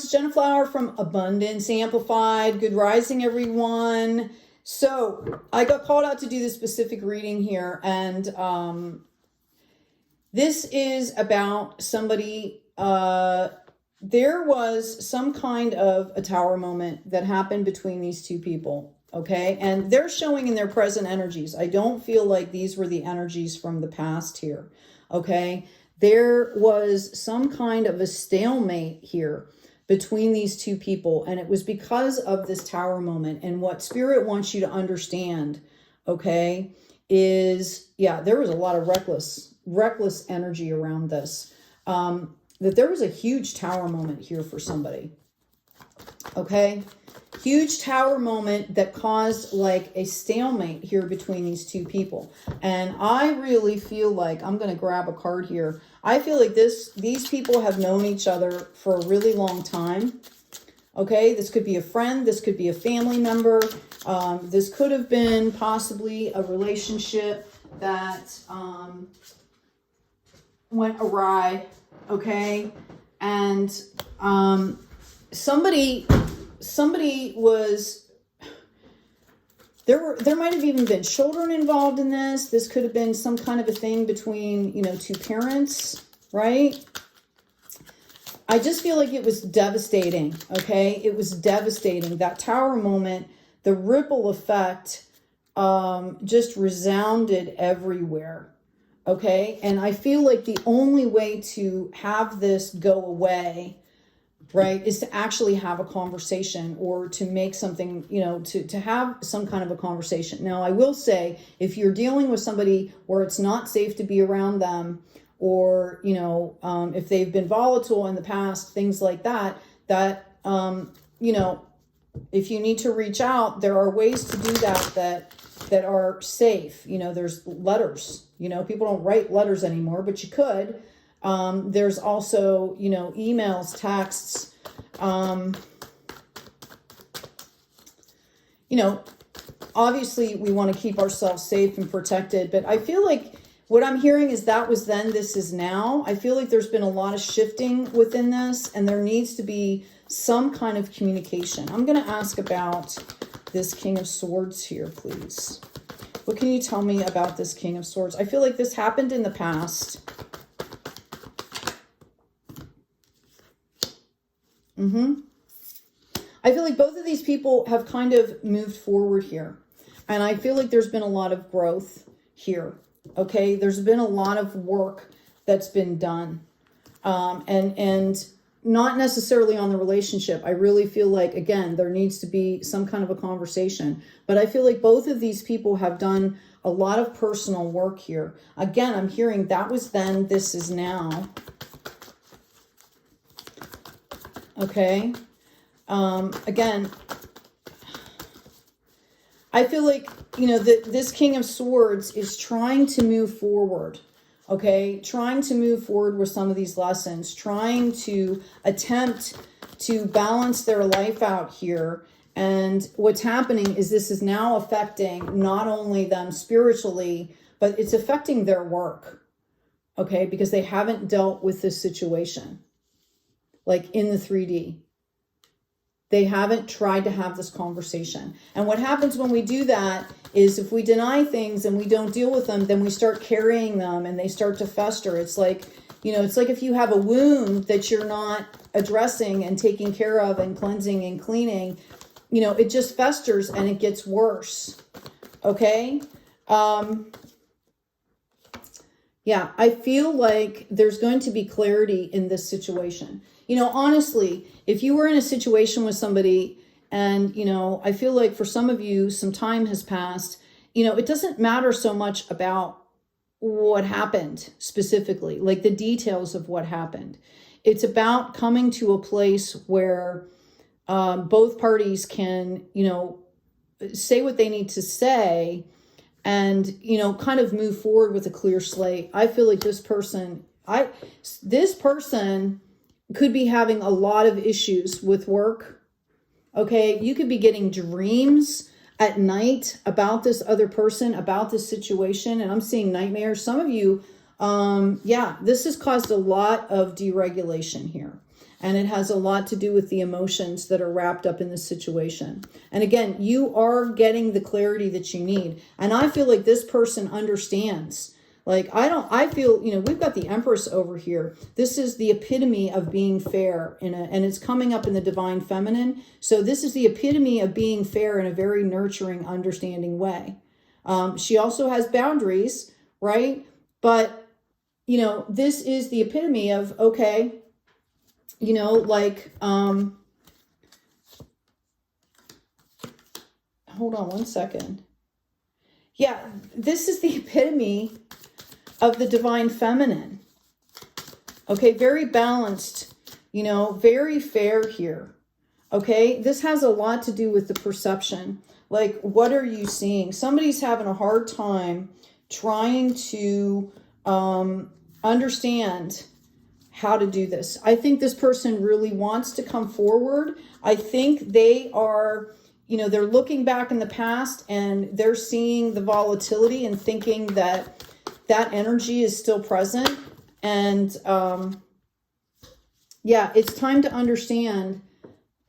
it's Jenna Flower from Abundance Amplified. Good rising, everyone. So I got called out to do this specific reading here, and this is about somebody. There was some kind of a tower moment that happened between these two people. Okay, and they're showing in their present energies. I don't feel like these were the energies from the past here. Okay, there was some kind of a stalemate here between these two people, and it was because of this tower moment. And what Spirit wants you to understand, okay, is, yeah, there was a lot of reckless energy around this. That there was a huge tower moment here for somebody. Okay, huge tower moment that caused like a stalemate here between these two people. And I really feel like, I'm going to grab a card here. I feel like these people have known each other for a really long time. Okay, this could be a friend, this could be a family member, this could have been possibly a relationship that went awry. Okay, and somebody was there might have even been children involved in this. This could have been some kind of a thing between, you know, two parents, right? I just feel like it was devastating. Okay, it was devastating. That tower moment, the ripple effect just resounded everywhere. Okay, and I feel like the only way to have this go away, right, is to actually have a conversation, or to make something, you know, to have some kind of a conversation. Now, I will say, if you're dealing with somebody where it's not safe to be around them, or, you know, if they've been volatile in the past, things like that, you know, if you need to reach out, there are ways to do that are safe. You know, there's letters, you know, people don't write letters anymore, but you could. There's also, you know, emails, texts, you know, obviously we want to keep ourselves safe and protected, but I feel like what I'm hearing is that was then, this is now. I feel like there's been a lot of shifting within this, and there needs to be some kind of communication. I'm going to ask about this King of Swords here, please. What can you tell me about this King of Swords? I feel like this happened in the past. I feel like both of these people have kind of moved forward here. And I feel like there's been a lot of growth here. Okay, there's been a lot of work that's been done. And not necessarily on the relationship. I really feel like, again, there needs to be some kind of a conversation. But I feel like both of these people have done a lot of personal work here. Again, I'm hearing that was then, this is now. Okay. Again, I feel like, you know, this King of Swords is trying to move forward. Okay, trying to move forward with some of these lessons, trying to attempt to balance their life out here. And what's happening is this is now affecting not only them spiritually, but it's affecting their work. Okay, because they haven't dealt with this situation, like in the 3D. They haven't tried to have this conversation. And what happens when we do that is, if we deny things and we don't deal with them, then we start carrying them and they start to fester. It's like, you know, it's like if you have a wound that you're not addressing and taking care of and cleansing and cleaning, you know, it just festers and it gets worse. Okay? Yeah, I feel like there's going to be clarity in this situation. You know, honestly, if you were in a situation with somebody and, you know, I feel like for some of you, some time has passed, you know, it doesn't matter so much about what happened specifically, like the details of what happened. It's about coming to a place where both parties can, you know, say what they need to say and, you know, kind of move forward with a clear slate. I feel like this person could be having a lot of issues with work. Okay, you could be getting dreams at night about this other person, about this situation, and I'm seeing nightmares. Some of you, yeah, this has caused a lot of deregulation here. And it has a lot to do with the emotions that are wrapped up in this situation. And again, you are getting the clarity that you need. And I feel like this person understands. Like, I feel, you know, we've got the Empress over here. This is the epitome of being fair and it's coming up in the divine feminine. So this is the epitome of being fair in a very nurturing, understanding way. She also has boundaries, right? But, you know, this is the epitome of, okay, you know, like, hold on one second. Yeah, this is the epitome of the divine feminine. Okay, very balanced, you know, very fair here. Okay, this has a lot to do with the perception. Like, what are you seeing? Somebody's having a hard time trying to understand how to do this. I think this person really wants to come forward. I think they are, you know, they're looking back in the past and they're seeing the volatility and thinking that that energy is still present. And yeah, it's time to understand.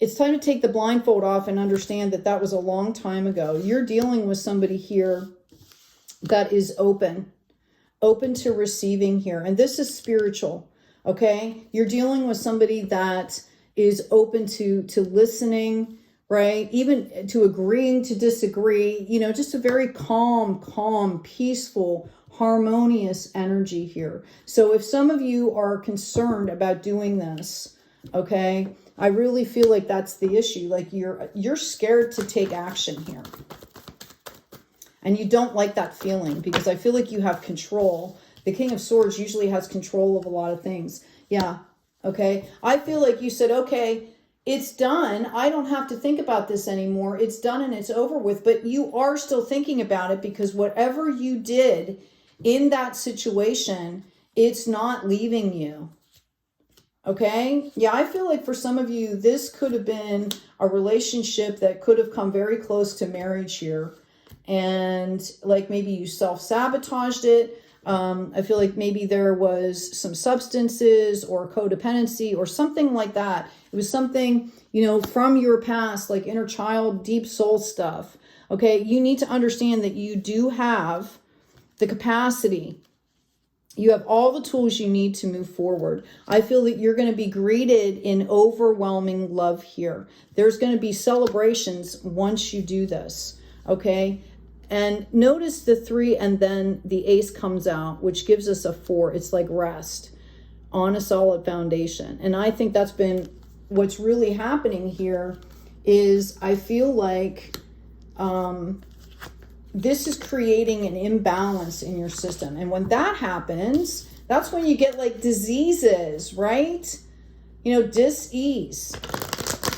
It's time to take the blindfold off and understand that that was a long time ago. You're dealing with somebody here that is open to receiving here. And this is spiritual. Okay, you're dealing with somebody that is open to listening, right? Even to agreeing to disagree, you know, just a very calm, peaceful, harmonious energy here. So if some of you are concerned about doing this, okay, I really feel like that's the issue. Like you're scared to take action here. And you don't like that feeling because I feel like you have control. The King of Swords usually has control of a lot of things. Yeah. Okay. I feel like you said, okay, it's done. I don't have to think about this anymore. It's done and it's over with. But you are still thinking about it because whatever you did in that situation, it's not leaving you. Okay. Yeah. I feel like for some of you, this could have been a relationship that could have come very close to marriage here. And like maybe you self-sabotaged it. I feel like maybe there was some substances or codependency or something like that. It was something, you know, from your past, like inner child, deep soul stuff. Okay. You need to understand that you do have the capacity. You have all the tools you need to move forward. I feel that you're going to be greeted in overwhelming love here. There's going to be celebrations once you do this. Okay. And notice the 3 and then the ace comes out, which gives us a 4. It's like rest on a solid foundation. And I think that's been what's really happening here is I feel like this is creating an imbalance in your system. And when that happens, that's when you get like diseases, right? You know, dis-ease.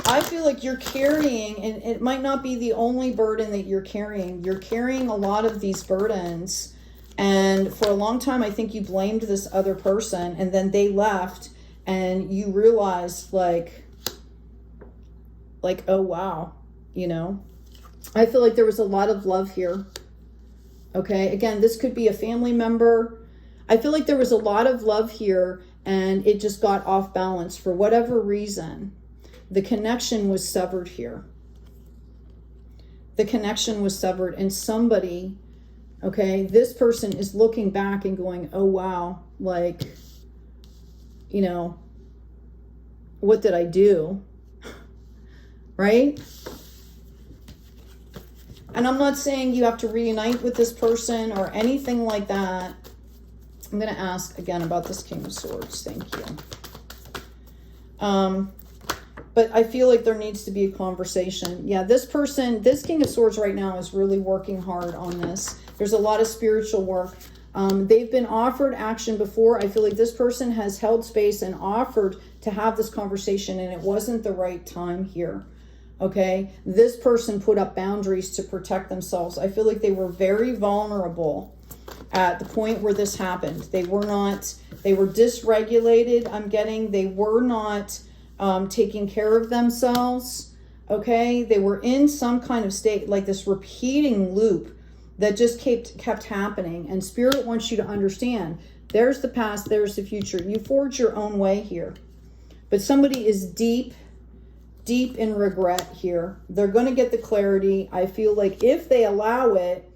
I feel like you're carrying, and it might not be the only burden that you're carrying. You're carrying a lot of these burdens. And for a long time, I think you blamed this other person and then they left and you realized like, oh, wow, you know, I feel like there was a lot of love here. Okay. Again, this could be a family member. I feel like there was a lot of love here and it just got off balance for whatever reason. The connection was severed here. The connection was severed and somebody, okay, this person is looking back and going, oh, wow, like, you know, what did I do? Right? And I'm not saying you have to reunite with this person or anything like that. I'm going to ask again about this King of Swords. Thank you. But I feel like there needs to be a conversation. Yeah, this person, this King of Swords right now is really working hard on this. There's a lot of spiritual work. They've been offered action before. I feel like this person has held space and offered to have this conversation and it wasn't the right time here. Okay, this person put up boundaries to protect themselves. I feel like they were very vulnerable at the point where this happened. They were dysregulated. I'm getting, they were not taking care of themselves. Okay, they were in some kind of state, like this repeating loop that just kept happening. And Spirit wants you to understand, there's the past, there's the future. You forge your own way here. but somebody is deep in regret here. They're going to get the clarity. I feel like if they allow it,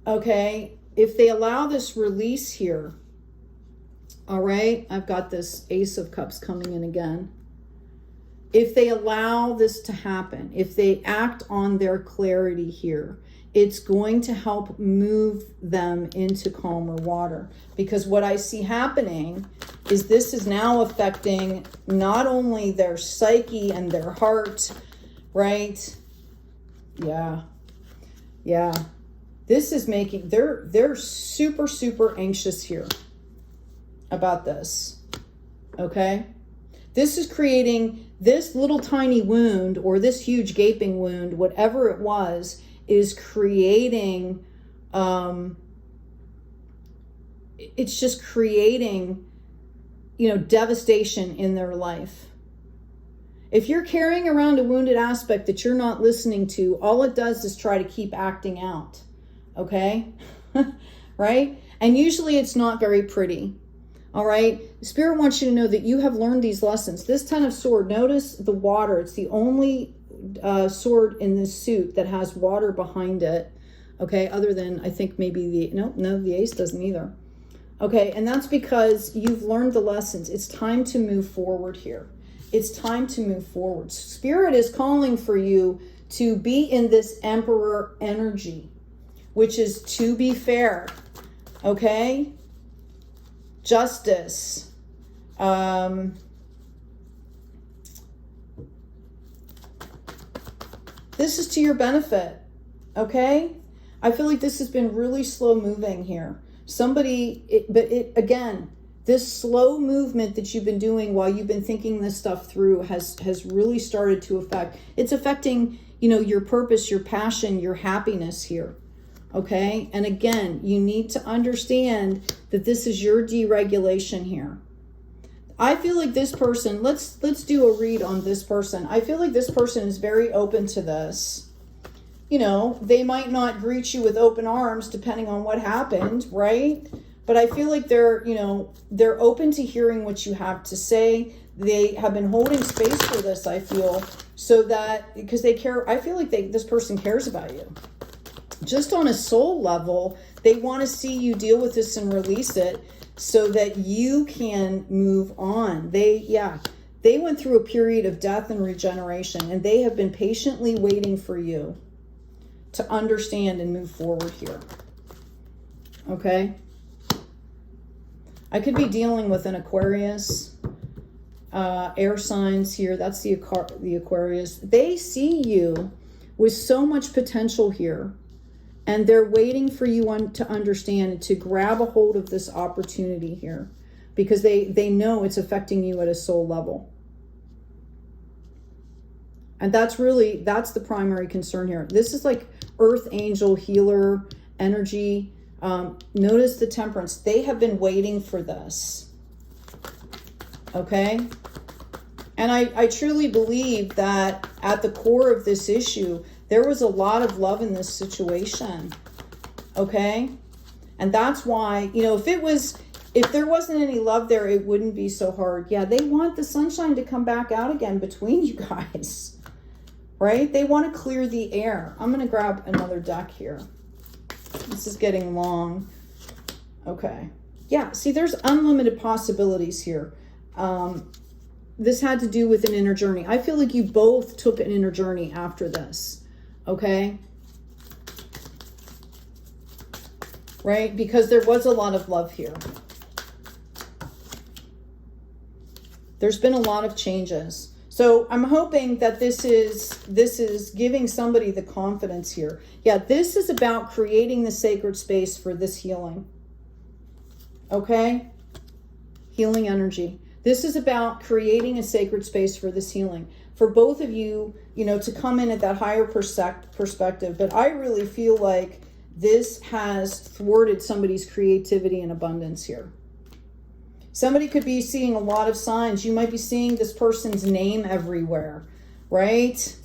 okay, if they allow this release here, all right, I've got this Ace of Cups coming in again. If they allow this to happen, if they act on their clarity here, it's going to help move them into calmer water. Because what I see happening is this is now affecting not only their psyche and their heart, right? Yeah. This is making, they're super, super anxious here about this, okay? This is creating this little tiny wound, or this huge gaping wound, whatever it was, is creating, it's just creating, you know, devastation in their life. If you're carrying around a wounded aspect that you're not listening to, all it does is try to keep acting out, okay? Right? And usually it's not very pretty. All right. Spirit wants you to know that you have learned these lessons. This Ten of Swords, notice the water. It's the only sword in this suit that has water behind it. Okay. Other than, I think maybe the Ace doesn't either. Okay. And that's because you've learned the lessons. It's time to move forward here. It's time to move forward. Spirit is calling for you to be in this Emperor energy, which is to be fair. Okay. Justice. This is to your benefit, okay? I feel like this has been really slow moving here. Again, this slow movement that you've been doing while you've been thinking this stuff through has really started to affect. It's affecting, you know, your purpose, your passion, your happiness here. Okay. And again, you need to understand that this is your deregulation here. I feel like this person, let's do a read on this person. I feel like this person is very open to this. You know, they might not greet you with open arms depending on what happened, right? But I feel like they're, you know, they're open to hearing what you have to say. They have been holding space for this, I feel, so that, because they care, I feel like this person cares about you. Just on a soul level, they want to see you deal with this and release it so that you can move on. They went through a period of death and regeneration, and they have been patiently waiting for you to understand and move forward here. Okay? I could be dealing with an Aquarius, air signs here. That's the Aquarius. They see you with so much potential here. And they're waiting for you to understand and to grab a hold of this opportunity here, because they know it's affecting you at a soul level. And that's the primary concern here. This is like earth angel healer energy. Notice the Temperance. They have been waiting for this. Okay. And I truly believe that at the core of this issue, there was a lot of love in this situation, okay? And that's why, you know, if there wasn't any love there, it wouldn't be so hard. Yeah, they want the sunshine to come back out again between you guys, right? They want to clear the air. I'm going to grab another deck here. This is getting long. Okay. Yeah, see, there's unlimited possibilities here. This had to do with an inner journey. I feel like you both took an inner journey after this. Okay. Right? Because there was a lot of love here. There's been a lot of changes. So I'm hoping that this is giving somebody the confidence here. Yeah, this is about creating the sacred space for this healing. Okay? Healing energy. This is about creating a sacred space for this healing. For both of you, you know, to come in at that higher perspective. But I really feel like this has thwarted somebody's creativity and abundance here. Somebody could be seeing a lot of signs. You might be seeing this person's name everywhere, right?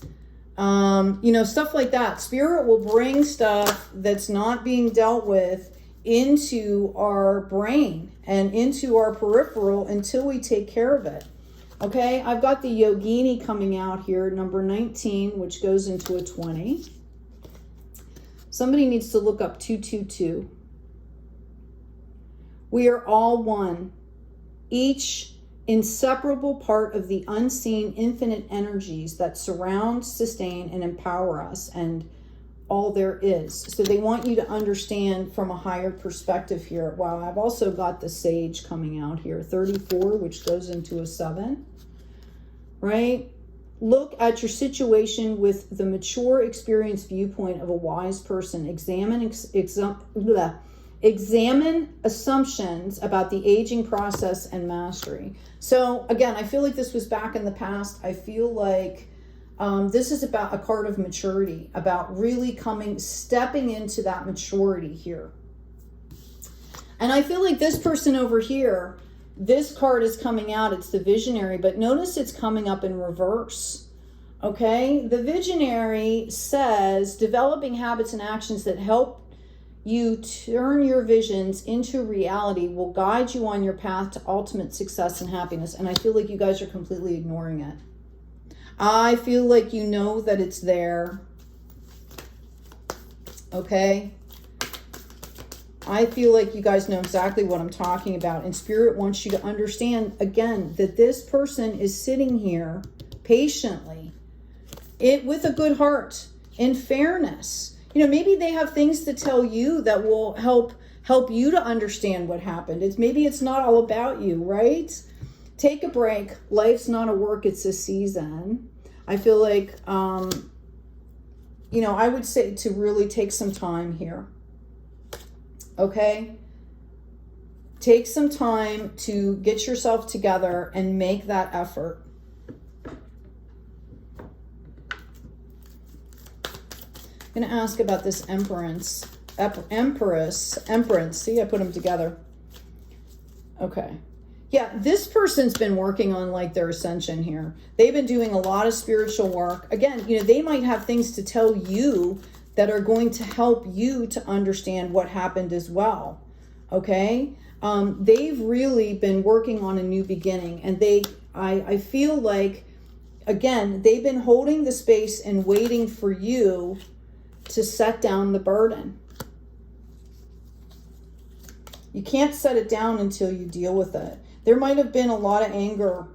You know, stuff like that. Spirit will bring stuff that's not being dealt with into our brain and into our peripheral until we take care of it. Okay, I've got the Yogini coming out here, number 19, which goes into a 20. Somebody needs to look up 222. We are all one, each inseparable part of the unseen infinite energies that surround, sustain, and empower us, and all there is. So they want you to understand from a higher perspective here. Wow, I've also got the Sage coming out here, 34, which goes into a 7, right? Look at your situation with the mature, experienced viewpoint of a wise person. Examine assumptions about the aging process and mastery. So again, I feel like this was back in the past. I feel like this is about a card of maturity, about really stepping into that maturity here. And I feel like this person over here, this card is coming out, it's the Visionary, but notice it's coming up in reverse. Okay, the Visionary says developing habits and actions that help you turn your visions into reality will guide you on your path to ultimate success and happiness. And I feel like you guys are completely ignoring it. I feel like you know that it's there. Okay? I feel like you guys know exactly what I'm talking about. And Spirit wants you to understand, again, that this person is sitting here patiently, with a good heart, in fairness. You know, maybe they have things to tell you that will help you to understand what happened. Maybe it's not all about you, right? Take a break. Life's not a work, it's a season. I feel like, you know, I would say to really take some time here. Okay? Take some time to get yourself together and make that effort. I'm going to ask about this Empress. See, I put them together. Okay. Yeah, this person's been working on like their ascension here. They've been doing a lot of spiritual work. Again, you know, they might have things to tell you that are going to help you to understand what happened as well. Okay? They've really been working on a new beginning, and I feel like, again, they've been holding the space and waiting for you to set down the burden. You can't set it down until you deal with it. There might have been a lot of anger,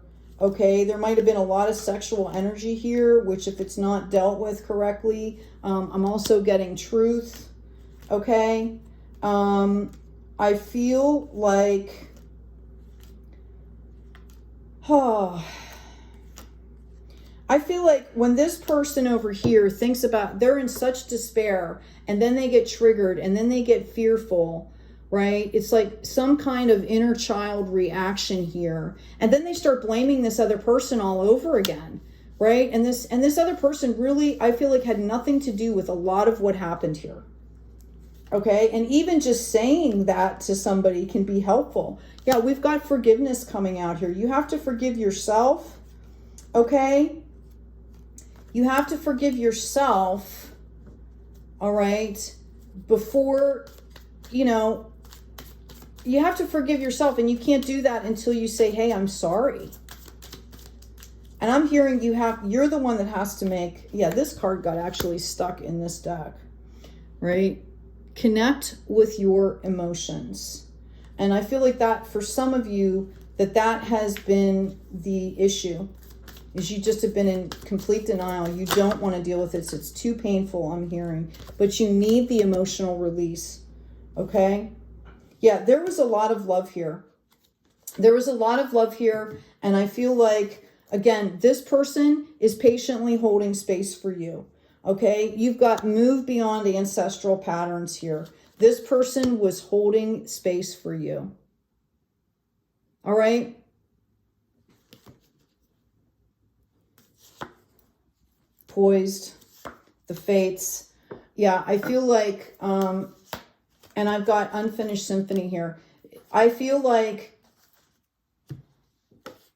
okay? There might have been a lot of sexual energy here, which if it's not dealt with correctly, I'm also getting truth, okay? I feel like, I feel like when this person over here thinks about, they're in such despair, and then they get triggered, and then they get fearful, right? It's like some kind of inner child reaction here. And then they start blaming this other person all over again, right? And this other person really, I feel like, had nothing to do with a lot of what happened here. Okay? And even just saying that to somebody can be helpful. Yeah, we've got forgiveness coming out here. You have to forgive yourself, okay? You have to forgive yourself, all right, before, you know, you have to forgive yourself, and you can't do that until you say, hey, I'm sorry. And I'm hearing you're the one that has to make, yeah, this card got actually stuck in this deck, right? Connect with your emotions. And I feel like that for some of you, that has been the issue, is you just have been in complete denial. You don't want to deal with it. It's too painful, I'm hearing. But you need the emotional release, okay? Yeah, there was a lot of love here. There was a lot of love here, and I feel like, again, this person is patiently holding space for you, okay? You've got move beyond ancestral patterns here. This person was holding space for you, all right? Poised, the fates. Yeah, I feel like, and I've got unfinished symphony here. I feel like,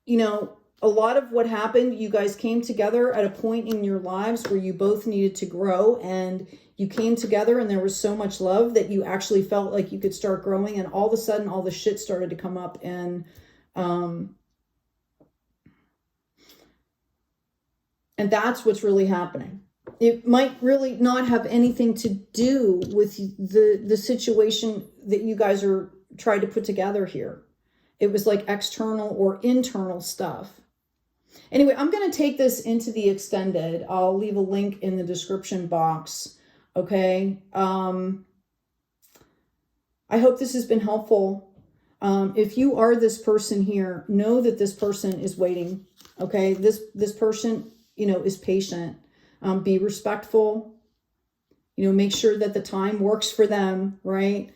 you know, a lot of what happened, you guys came together at a point in your lives where you both needed to grow, and you came together and there was so much love that you actually felt like you could start growing, and all of a sudden all the shit started to come up, and And that's what's really happening. It might really not have anything to do with the situation that you guys are trying to put together here. It was like external or internal stuff. Anyway, I'm going to take this into the extended. I'll leave a link in the description box. Okay. I hope this has been helpful. If you are this person here, know that this person is waiting. Okay. This person, you know, is patient. Be respectful, you know, make sure that the time works for them, right?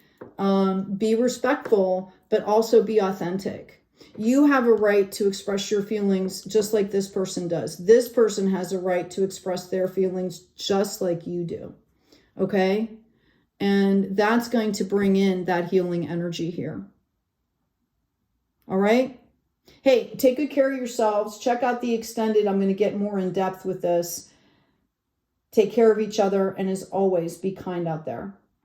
Be respectful, but also be authentic. You have a right to express your feelings just like this person does. This person has a right to express their feelings just like you do. Okay? And that's going to bring in that healing energy here. All right? Hey, take good care of yourselves. Check out the extended. I'm going to get more in depth with this. Take care of each other. And as always, be kind out there.